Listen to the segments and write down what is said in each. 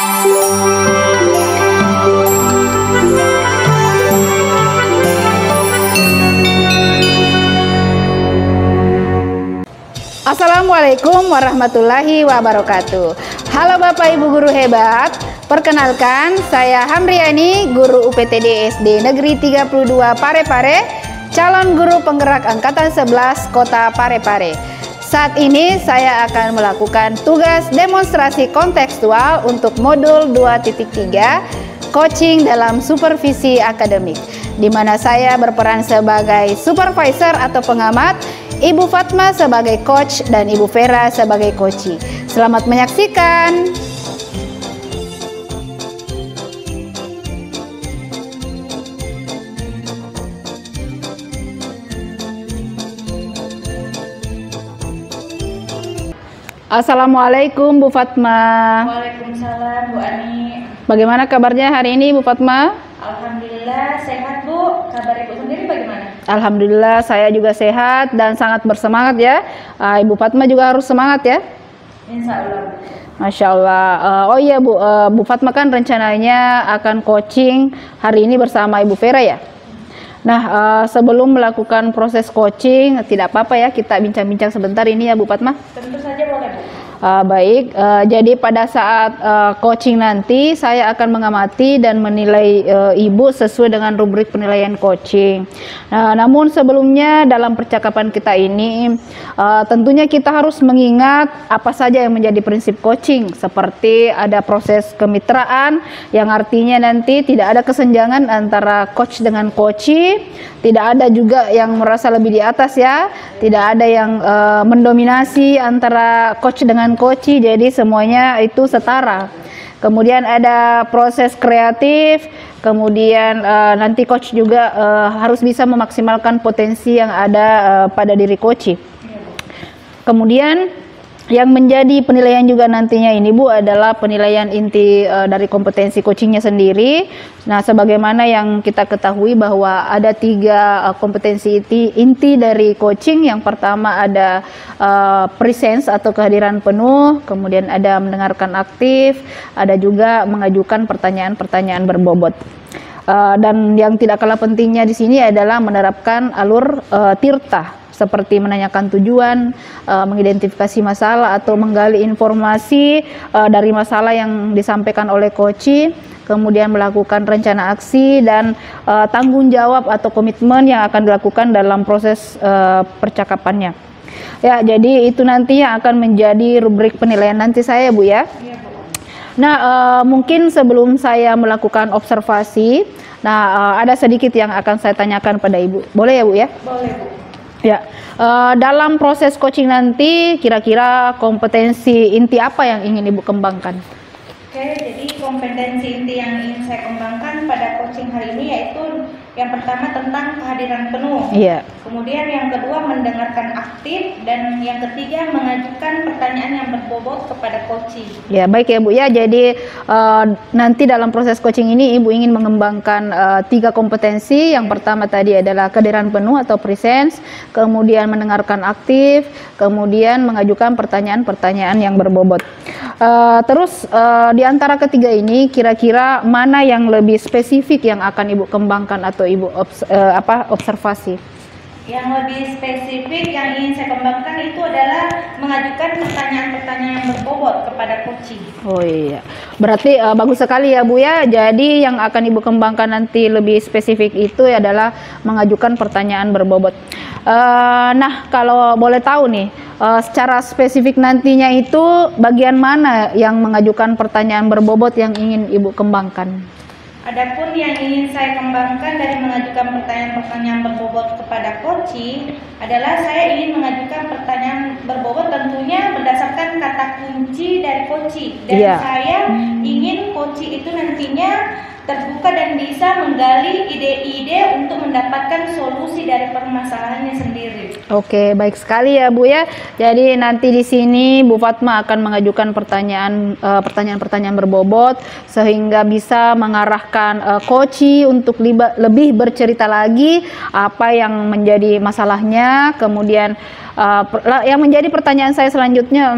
Assalamualaikum warahmatullahi wabarakatuh. Halo Bapak Ibu guru hebat. Perkenalkan, saya Hamriani, guru UPTD SD Negeri 32 Parepare, calon guru penggerak angkatan 11 Kota Parepare. Saat ini saya akan melakukan tugas demonstrasi kontekstual untuk modul 2.3 coaching dalam supervisi akademik, di mana saya berperan sebagai supervisor atau pengamat, Ibu Fatma sebagai coach, dan Ibu Vera sebagai coachee. Selamat menyaksikan. Assalamualaikum Bu Fatma. Waalaikumsalam Bu Ani. Bagaimana kabarnya hari ini Bu Fatma? Alhamdulillah sehat Bu. Kabar Ibu sendiri bagaimana? Alhamdulillah saya juga sehat dan sangat bersemangat ya. Ibu Fatma juga harus semangat ya. Insya Allah. Masya Allah. Oh iya Bu, Bu Fatma kan rencananya akan coaching hari ini bersama Ibu Vera ya. Nah, sebelum melakukan proses coaching, tidak apa-apa ya kita bincang-bincang sebentar ini ya Bu Fatma? Tentu saja boleh Bu. Baik, jadi pada saat coaching nanti saya akan mengamati dan menilai Ibu sesuai dengan rubrik penilaian coaching. Nah, namun sebelumnya dalam percakapan kita ini tentunya kita harus mengingat apa saja yang menjadi prinsip coaching, seperti ada proses kemitraan yang artinya nanti tidak ada kesenjangan antara coach dengan coachee, tidak ada juga yang merasa lebih di atas ya, tidak ada yang mendominasi antara coach dengan coachee, jadi semuanya itu setara. Kemudian ada proses kreatif, kemudian nanti coach juga harus bisa memaksimalkan potensi yang ada pada diri coachee. Kemudian yang menjadi penilaian juga nantinya ini Bu adalah penilaian inti dari kompetensi coachingnya sendiri. Nah, sebagaimana yang kita ketahui bahwa ada 3 kompetensi inti dari coaching. Yang pertama ada presence atau kehadiran penuh, kemudian ada mendengarkan aktif, ada juga mengajukan pertanyaan-pertanyaan berbobot. Dan yang tidak kalah pentingnya di sini adalah menerapkan alur tirta, seperti menanyakan tujuan, mengidentifikasi masalah atau menggali informasi dari masalah yang disampaikan oleh coachee, kemudian melakukan rencana aksi dan tanggung jawab atau komitmen yang akan dilakukan dalam proses percakapannya. Ya, jadi itu nanti yang akan menjadi rubrik penilaian nanti saya Bu ya. Nah, mungkin sebelum saya melakukan observasi, ada sedikit yang akan saya tanyakan pada Ibu. Boleh ya Bu ya? Boleh Bu. Ya, dalam proses coaching nanti kira-kira kompetensi inti apa yang ingin Ibu kembangkan? Oke, jadi kompetensi inti yang ingin saya kembangkan pada coaching hari ini yaitu yang pertama tentang kehadiran penuh. Iya. Kemudian yang kedua mendengarkan aktif, dan yang ketiga mengajukan pertanyaan yang berbobot kepada coachee. Ya, baik ya Bu ya. Jadi nanti dalam proses coaching ini Ibu ingin mengembangkan 3 kompetensi. Yang pertama tadi adalah kehadiran penuh atau presence, kemudian mendengarkan aktif, kemudian mengajukan pertanyaan-pertanyaan yang berbobot. Terus di antara ketiga ini kira-kira mana yang lebih spesifik yang akan Ibu kembangkan atau Ibu observasi? Yang lebih spesifik yang ingin saya kembangkan itu adalah mengajukan pertanyaan-pertanyaan yang berbobot kepada coachee. Oh iya, berarti bagus sekali ya Bu ya. Jadi yang akan Ibu kembangkan nanti lebih spesifik itu adalah mengajukan pertanyaan berbobot. Nah, kalau boleh tahu nih, secara spesifik nantinya itu bagian mana yang mengajukan pertanyaan berbobot yang ingin Ibu kembangkan? Adapun yang ingin saya kembangkan dari mengajukan pertanyaan-pertanyaan berbobot kepada coachee adalah saya ingin mengajukan pertanyaan berbobot tentunya berdasarkan kata kunci dari coachee, dan saya ingin coachee itu nantinya terbuka dan bisa menggali ide-ide untuk mendapatkan solusi dari permasalahannya sendiri. Oke, baik sekali ya Bu ya. Jadi nanti di sini Bu Fatma akan mengajukan pertanyaan-pertanyaan berbobot sehingga bisa mengarahkan Koci untuk lebih bercerita lagi apa yang menjadi masalahnya. Kemudian yang menjadi pertanyaan saya selanjutnya,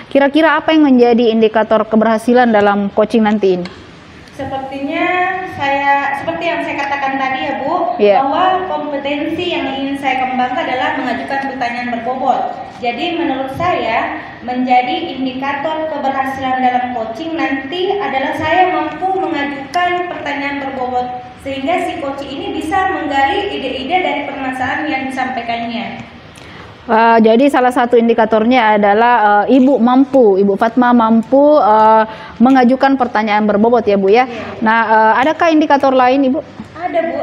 kira-kira apa yang menjadi indikator keberhasilan dalam coaching nanti ini? Seperti yang saya katakan tadi ya Bu, Yeah. bahwa kompetensi yang ingin saya kembangkan adalah mengajukan pertanyaan berbobot. Jadi menurut saya menjadi indikator keberhasilan dalam coaching nanti adalah saya mampu mengajukan pertanyaan berbobot sehingga si coach ini bisa menggali ide-ide dari permasalahan yang disampaikannya. Jadi salah satu indikatornya adalah Ibu Fatma mampu mengajukan pertanyaan berbobot ya Bu ya. Nah, adakah indikator lain Ibu? Ada Bu,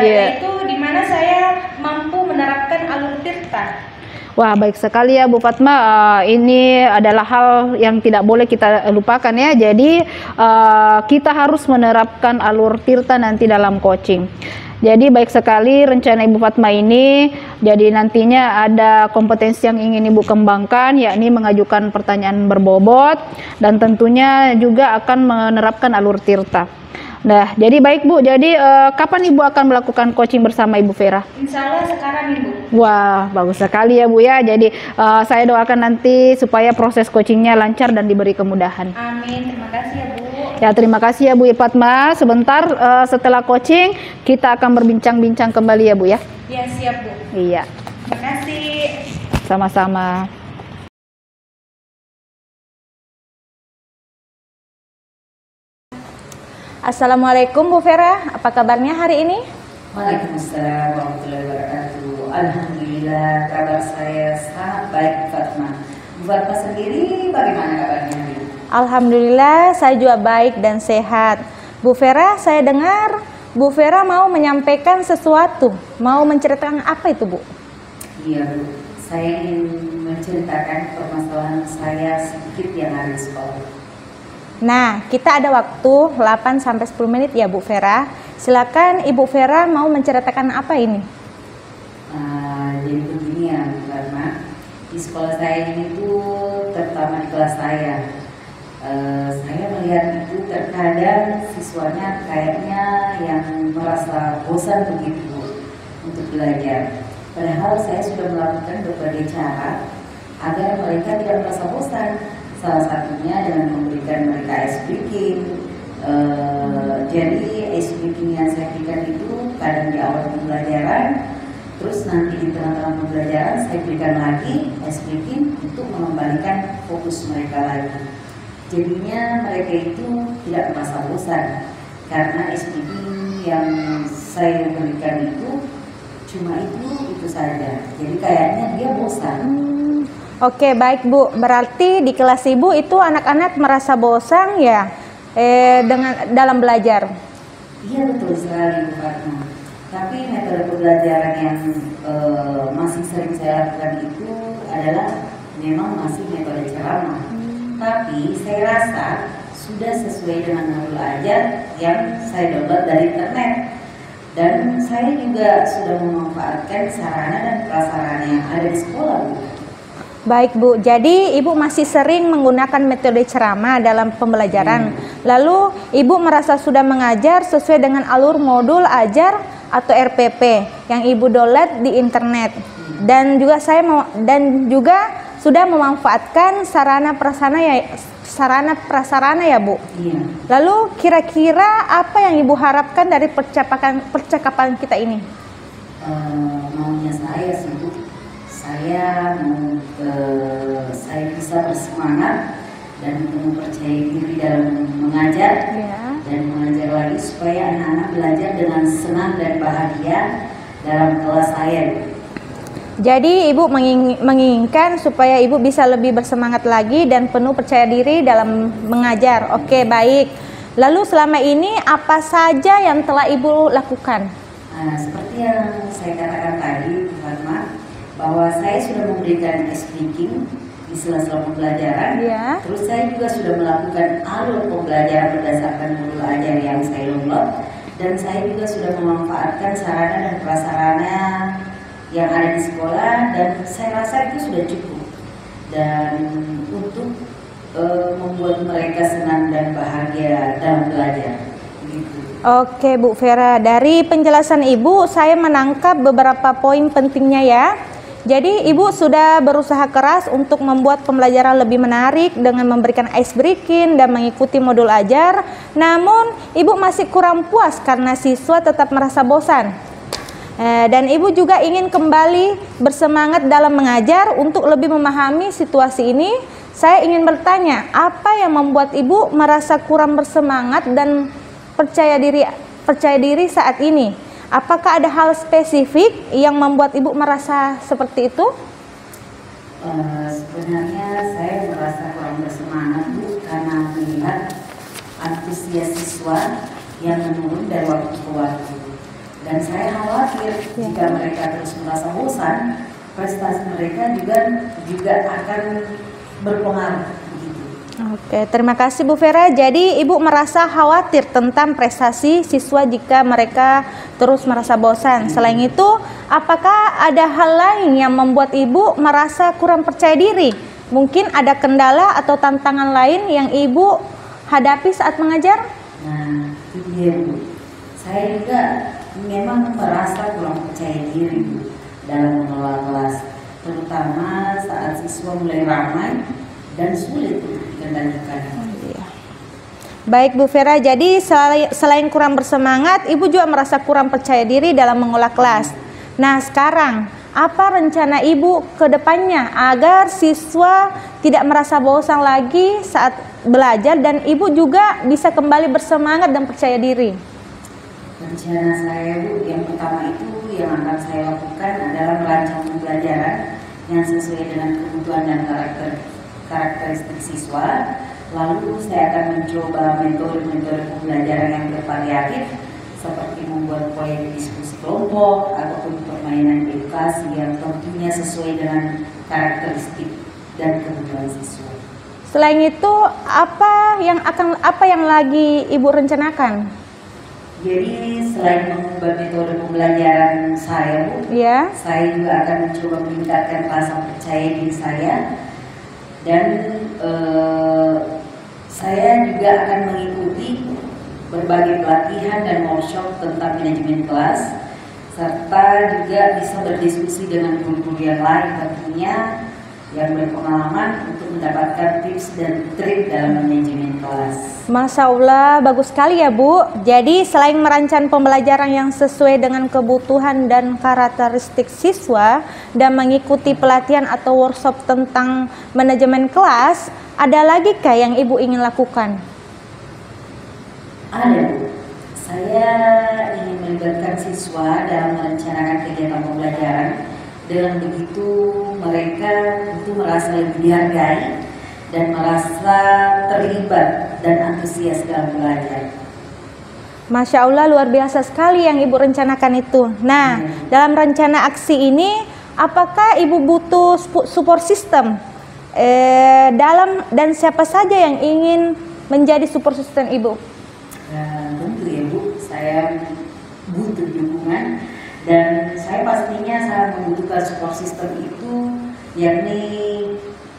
yaitu di mana saya mampu menerapkan alur tirta. Wah, baik sekali ya Bu Fatma. Ini adalah hal yang tidak boleh kita lupakan ya. Jadi kita harus menerapkan alur tirta nanti dalam coaching. Jadi baik sekali rencana Ibu Fatma ini. Jadi nantinya ada kompetensi yang ingin Ibu kembangkan, yakni mengajukan pertanyaan berbobot dan tentunya juga akan menerapkan alur tirta. Nah, jadi baik Bu. Jadi kapan Ibu akan melakukan coaching bersama Ibu Vera? Insya Allah sekarang Ibu. Wah, bagus sekali ya Bu ya. Jadi saya doakan nanti supaya proses coachingnya lancar dan diberi kemudahan. Amin. Terima kasih ya Bu. Ya, terima kasih ya Bu Fatma. Sebentar setelah coaching kita akan berbincang-bincang kembali ya Bu ya. Ya, siap Bu. Iya. Terima kasih. Sama-sama. Assalamualaikum Bu Vera, apa kabarnya hari ini? Waalaikumsalam warahmatullahi wabarakatuh. Alhamdulillah, kabar saya sangat baik Bu Fatma. Bu Fatma sendiri bagaimana kabarnya? Alhamdulillah, saya juga baik dan sehat. Bu Vera, saya dengar Bu Vera mau menyampaikan sesuatu. Mau menceritakan apa itu Bu? Iya Bu, saya ingin menceritakan permasalahan saya sedikit yang ada di sekolah. Nah, kita ada waktu 8-10 menit ya Bu Vera. Silakan Ibu Vera mau menceritakan apa ini? Jadi begini ya Bu Fatma, di sekolah saya ini tuh, terutama di kelas saya melihat itu terkadang siswanya kayaknya yang merasa bosan begitu Bu, untuk belajar. Padahal saya sudah melakukan berbagai cara agar mereka tidak merasa bosan. Salah satunya dengan memberikan mereka ice breaking. Jadi ice breaking yang saya berikan itu kadang di awal pembelajaran, terus nanti di tengah-tengah pembelajaran saya berikan lagi ice breaking untuk mengembalikan fokus mereka lagi. Jadinya mereka itu tidak merasa bosan karena ice breaking yang saya berikan itu cuma itu saja. Jadi kayaknya dia bosan. Oke, baik Bu. Berarti di kelas Ibu itu anak-anak merasa bosan ya dalam belajar? Iya betul sekali Bu Fatma. Tapi metode pembelajaran yang masih sering saya lakukan itu adalah memang masih metode ceramah. Tapi saya rasa sudah sesuai dengan modul ajar yang saya download dari internet. Dan saya juga sudah memanfaatkan sarana dan prasarana yang ada di sekolah Bu. Baik Bu, jadi Ibu masih sering menggunakan metode ceramah dalam pembelajaran. Lalu Ibu merasa sudah mengajar sesuai dengan alur modul ajar atau RPP yang Ibu download di internet. Dan juga sudah memanfaatkan sarana prasarana ya Bu. Iya. Lalu kira-kira apa yang Ibu harapkan dari percakapan kita ini? Maunya saya sih Bu, saya bisa bersemangat dan mempercayai diri dalam mengajar dan mengajar lagi supaya anak-anak belajar dengan senang dan bahagia dalam kelas saya. Jadi Ibu menginginkan supaya Ibu bisa lebih bersemangat lagi dan penuh percaya diri dalam mengajar. Oke, baik. Lalu selama ini apa saja yang telah Ibu lakukan? Seperti yang saya katakan tadi Bu Fatma, bahwa saya sudah memberikan speaking di sela-sela pembelajaran. Ya. Terus saya juga sudah melakukan alur pembelajaran berdasarkan modul ajar yang saya download, dan saya juga sudah memanfaatkan sarana dan prasarana yang ada di sekolah, dan saya rasa itu sudah cukup dan untuk membuat mereka senang dan bahagia dalam belajar. Gitu. Oke Bu Vera, dari penjelasan Ibu saya menangkap beberapa poin pentingnya ya. Jadi Ibu sudah berusaha keras untuk membuat pembelajaran lebih menarik dengan memberikan ice breaking dan mengikuti modul ajar. Namun Ibu masih kurang puas karena siswa tetap merasa bosan. Dan Ibu juga ingin kembali bersemangat dalam mengajar. Untuk lebih memahami situasi ini, saya ingin bertanya, apa yang membuat Ibu merasa kurang bersemangat dan percaya diri saat ini? Apakah ada hal spesifik yang membuat Ibu merasa seperti itu? Sebenarnya saya merasa kurang bersemangat Bu, karena melihat antusias siswa yang menurun dari waktu ke waktu. Dan saya khawatir jika mereka terus merasa bosan, prestasi mereka juga akan berpengaruh. Begitu. Oke, terima kasih Bu Vera. Jadi Ibu merasa khawatir tentang prestasi siswa jika mereka terus merasa bosan. Selain itu, apakah ada hal lain yang membuat Ibu merasa kurang percaya diri? Mungkin ada kendala atau tantangan lain yang Ibu hadapi saat mengajar? Nah, itu dia Bu. Saya juga memang merasa kurang percaya diri Bu dalam mengelola kelas, terutama saat siswa mulai ramai dan sulit untuk dikendalikan. Baik Bu Vera, jadi selain kurang bersemangat, Ibu juga merasa kurang percaya diri dalam mengolah kelas. Nah sekarang, apa rencana Ibu ke depannya agar siswa tidak merasa bosan lagi saat belajar dan Ibu juga bisa kembali bersemangat dan percaya diri? Rencana saya Bu, yang pertama itu yang akan saya lakukan adalah merancang pembelajaran yang sesuai dengan kebutuhan dan karakteristik siswa. Lalu saya akan mencoba metode-metode pembelajaran yang bervariatif, seperti membuat proyek diskusi kelompok ataupun permainan edukasi yang tentunya sesuai dengan karakteristik dan kebutuhan siswa. Selain itu, apa yang lagi Ibu rencanakan? Jadi selain mengubah metode pembelajaran saya Bu, Ya. saya juga akan mencoba meningkatkan rasa percaya diri saya, dan saya juga akan mengikuti berbagai pelatihan dan workshop tentang manajemen kelas, serta juga bisa berdiskusi dengan guru-guru yang lain tentunya yang berpengalaman untuk mendapatkan tips dan trik dalam manajemen kelas. Masya Allah, bagus sekali ya Bu. Jadi selain merancang pembelajaran yang sesuai dengan kebutuhan dan karakteristik siswa dan mengikuti pelatihan atau workshop tentang manajemen kelas, ada lagi kah yang Ibu ingin lakukan? Ada Bu. Saya ingin melibatkan siswa dalam merencanakan kegiatan pembelajaran. Dengan begitu mereka tentu merasa lebih dihargai dan merasa terlibat dan antusias dalam belajar. Masya Allah, luar biasa sekali yang Ibu rencanakan itu. Nah, dalam rencana aksi ini, apakah Ibu butuh support system? Dan siapa saja yang ingin menjadi support system Ibu? Tentu ya Bu, saya butuh dukungan. Dan saya pastinya sangat membutuhkan support system itu, yakni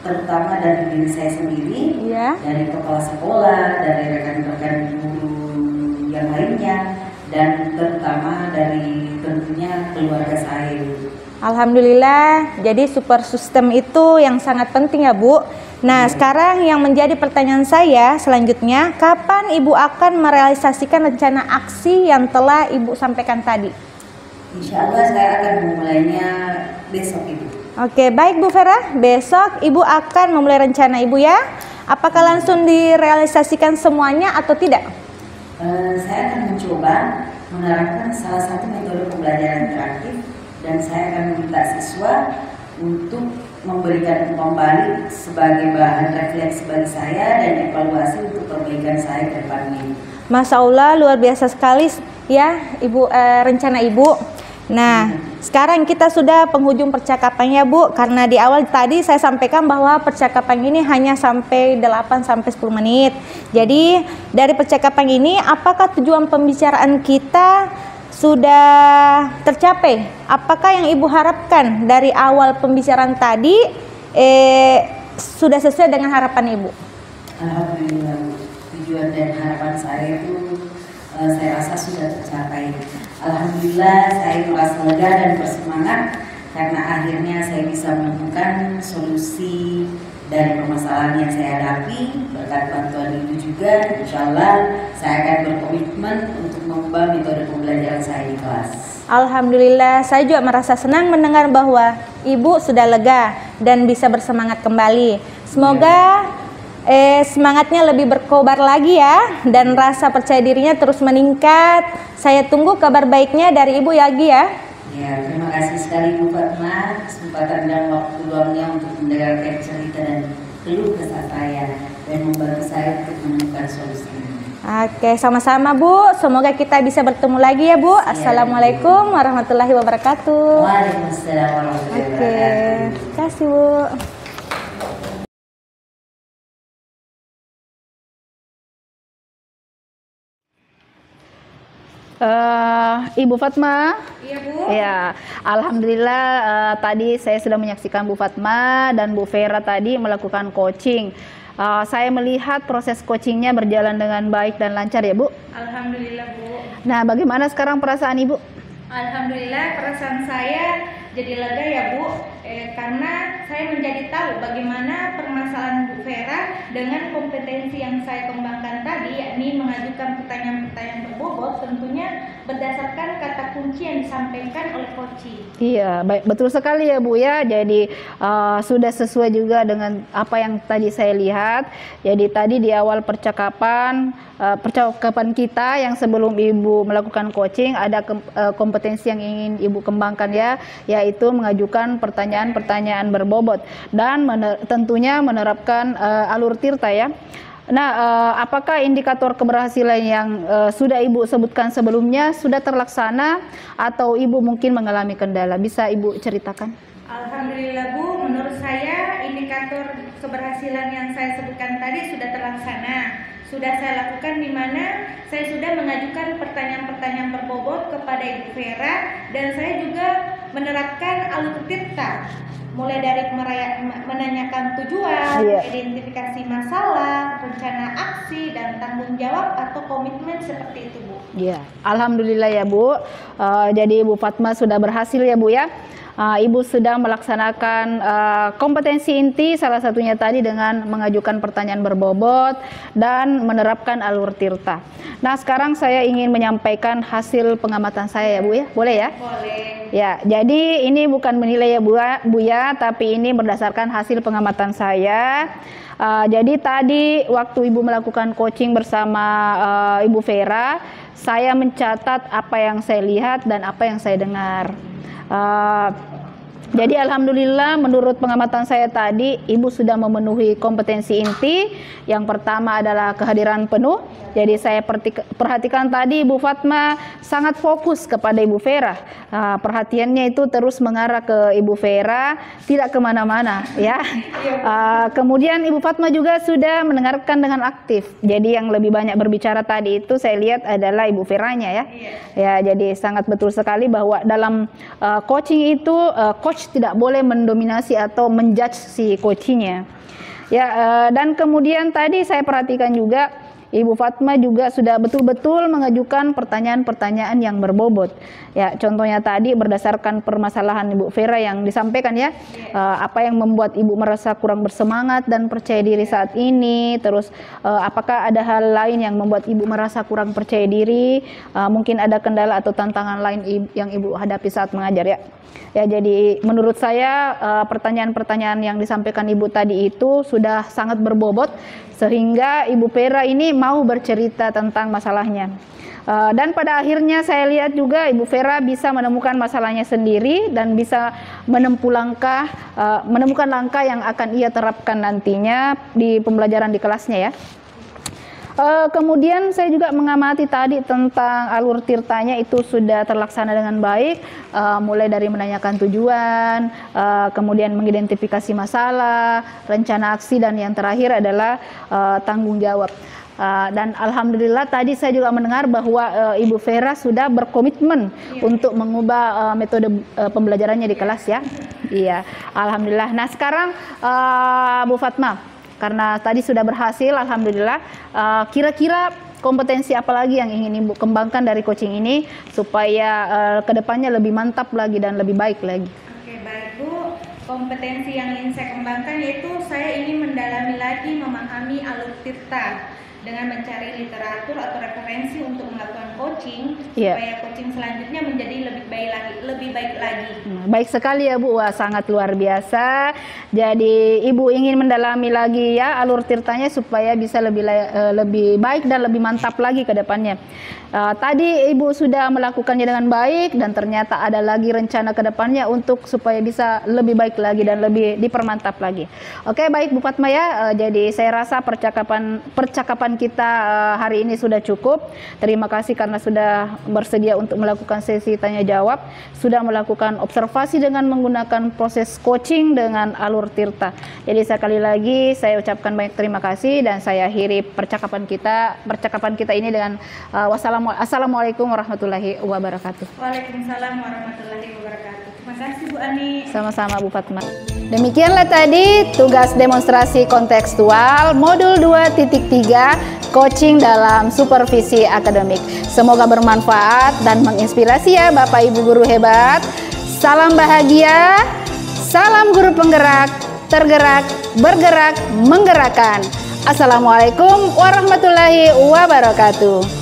terutama dari diri saya sendiri, Ya. dari kepala sekolah, dari rekan-rekan guru yang lainnya, dan terutama dari tentunya keluarga saya. Alhamdulillah, jadi support system itu yang sangat penting ya Bu. Nah, sekarang yang menjadi pertanyaan saya selanjutnya, kapan Ibu akan merealisasikan rencana aksi yang telah Ibu sampaikan tadi? Insya Allah saya akan memulainya besok Ibu. Oke, baik Bu Vera, besok Ibu akan memulai rencana Ibu ya. Apakah langsung direalisasikan semuanya atau tidak? Saya akan mencoba menerapkan salah satu metode pembelajaran interaktif, dan saya akan meminta siswa untuk memberikan umpan balik sebagai bahan refleksi bagi saya dan evaluasi untuk perbaikan saya ke depannya. Masya Allah, luar biasa sekali ya Ibu, rencana Ibu. Nah, sekarang kita sudah penghujung percakapannya Bu, karena di awal tadi saya sampaikan bahwa percakapan ini hanya sampai 8 sampai 10 menit. Jadi dari percakapan ini apakah tujuan pembicaraan kita sudah tercapai? Apakah yang Ibu harapkan dari awal pembicaraan tadi sudah sesuai dengan harapan Ibu? Alhamdulillah, tujuan dan harapan saya itu saya rasa sudah tercapai. Alhamdulillah saya merasa lega dan bersemangat karena akhirnya saya bisa menemukan solusi dari permasalahan yang saya hadapi. Berkat bantuan Ibu juga, insya Allah saya akan berkomitmen untuk mengubah metode pembelajaran saya di kelas. Alhamdulillah, saya juga merasa senang mendengar bahwa Ibu sudah lega dan bisa bersemangat kembali. Semoga semangatnya lebih berkobar lagi ya, dan rasa percaya dirinya terus meningkat. Saya tunggu kabar baiknya dari Ibu Yagi ya. Ya, terima kasih sekali Bu Fatma, kesempatan dan waktu luangnya untuk mendengarkan cerita dan keluh kesah saya dan membantu saya untuk menemukan solusi. Oke, sama-sama Bu. Semoga kita bisa bertemu lagi ya Bu. Assalamualaikum warahmatullahi wabarakatuh. Waalaikumsalam warahmatullahi wabarakatuh. Terima kasih Bu. Ibu Fatma. Iya Bu. Ya, alhamdulillah tadi saya sudah menyaksikan Bu Fatma dan Bu Vera tadi melakukan coaching. Saya melihat proses coachingnya berjalan dengan baik dan lancar ya Bu. Alhamdulillah Bu. Nah, bagaimana sekarang perasaan Ibu? Alhamdulillah perasaan saya jadi lega ya Bu, karena saya menjadi tahu bagaimana permasalahan Bu Vera dengan kompetensi yang saya kembangkan tadi, yakni mengajukan pertanyaan-pertanyaan berbobot, tentunya berdasarkan kata kunci yang disampaikan oleh coaching. Iya, baik, betul sekali ya Bu ya. Jadi sudah sesuai juga dengan apa yang tadi saya lihat. Jadi tadi di awal percakapan kita yang sebelum Ibu melakukan coaching ada kompetensi yang ingin Ibu kembangkan ya, yaitu mengajukan pertanyaan-pertanyaan berbobot dan tentunya menerapkan alur tirta ya. Nah, apakah indikator keberhasilan yang sudah Ibu sebutkan sebelumnya sudah terlaksana atau Ibu mungkin mengalami kendala? Bisa Ibu ceritakan? Alhamdulillah Bu, menurut saya indikator keberhasilan yang saya sebutkan tadi sudah terlaksana. Sudah saya lakukan di mana saya sudah mengajukan pertanyaan-pertanyaan berbobot kepada Ibu Vera dan saya juga menerapkan alur tirta. Mulai dari menanyakan tujuan, identifikasi masalah, rencana aksi, dan tanggung jawab atau komitmen seperti itu Bu. Iya, alhamdulillah ya Bu. Jadi Bu Fatma sudah berhasil ya Bu ya. Ibu sudah melaksanakan kompetensi inti, salah satunya tadi dengan mengajukan pertanyaan berbobot dan menerapkan alur tirta. Nah, sekarang saya ingin menyampaikan hasil pengamatan saya ya Bu ya, boleh ya? Boleh. Ya, jadi ini bukan menilai ya Bu ya, tapi ini berdasarkan hasil pengamatan saya. Jadi tadi waktu Ibu melakukan coaching bersama Ibu Vera, saya mencatat apa yang saya lihat dan apa yang saya dengar. Jadi alhamdulillah menurut pengamatan saya tadi Ibu sudah memenuhi kompetensi inti. Yang pertama adalah kehadiran penuh. Jadi saya perhatikan tadi Ibu Fatma sangat fokus kepada Ibu Vera. Perhatiannya itu terus mengarah ke Ibu Vera, tidak kemana-mana ya. Kemudian Ibu Fatma juga sudah mendengarkan dengan aktif. Jadi yang lebih banyak berbicara tadi itu saya lihat adalah Ibu Veranya ya. Ya, jadi sangat betul sekali bahwa dalam coaching itu coach tidak boleh mendominasi atau menjudge si coachingnya. Ya, dan kemudian tadi saya perhatikan juga Ibu Fatma juga sudah betul-betul mengajukan pertanyaan-pertanyaan yang berbobot. Ya, contohnya tadi berdasarkan permasalahan Ibu Vera yang disampaikan ya, apa yang membuat Ibu merasa kurang bersemangat dan percaya diri saat ini. Terus apakah ada hal lain yang membuat Ibu merasa kurang percaya diri? Mungkin ada kendala atau tantangan lain yang Ibu hadapi saat mengajar ya. Ya, jadi menurut saya pertanyaan-pertanyaan yang disampaikan Ibu tadi itu sudah sangat berbobot sehingga Ibu Vera ini mau bercerita tentang masalahnya. Dan pada akhirnya saya lihat juga Ibu Vera bisa menemukan masalahnya sendiri dan bisa menemukan langkah yang akan ia terapkan nantinya di pembelajaran di kelasnya ya. Kemudian saya juga mengamati tadi tentang alur tirtanya itu sudah terlaksana dengan baik, mulai dari menanyakan tujuan, kemudian mengidentifikasi masalah, rencana aksi, dan yang terakhir adalah tanggung jawab. Dan alhamdulillah tadi saya juga mendengar bahwa Ibu Vera sudah berkomitmen untuk mengubah metode pembelajarannya di kelas ya. Iya, alhamdulillah. Nah sekarang Bu Fatma, karena tadi sudah berhasil, alhamdulillah. Kira-kira kompetensi apa lagi yang ingin Ibu kembangkan dari coaching ini supaya kedepannya lebih mantap lagi dan lebih baik lagi? Oke, baik Bu. Kompetensi yang ingin saya kembangkan yaitu saya ingin mendalami lagi memahami alur tirta dengan mencari literatur atau referensi untuk melakukan coaching supaya coaching selanjutnya menjadi lebih baik lagi. Baik sekali ya Bu, wah sangat luar biasa. Jadi Ibu ingin mendalami lagi ya alur tirtanya supaya bisa lebih baik dan lebih mantap lagi ke depannya. Tadi Ibu sudah melakukannya dengan baik dan ternyata ada lagi rencana ke depannya untuk supaya bisa lebih baik lagi dan lebih dipermantap lagi. Oke, baik Bu Fatma ya. Jadi saya rasa percakapan kita hari ini sudah cukup. Terima kasih karena sudah bersedia untuk melakukan sesi tanya jawab, sudah melakukan observasi dengan menggunakan proses coaching dengan alur tirta. Jadi sekali lagi saya ucapkan banyak terima kasih dan saya akhiri percakapan kita ini dengan Assalamualaikum warahmatullahi wabarakatuh. Waalaikumsalam warahmatullahi wabarakatuh. Terima kasih Bu Ani. Sama-sama Bu Fatma. Demikianlah tadi tugas demonstrasi kontekstual modul 2.3 coaching dalam supervisi akademik. Semoga bermanfaat dan menginspirasi ya Bapak Ibu guru hebat. Salam bahagia, salam guru penggerak, tergerak, bergerak, menggerakkan. Assalamualaikum warahmatullahi wabarakatuh.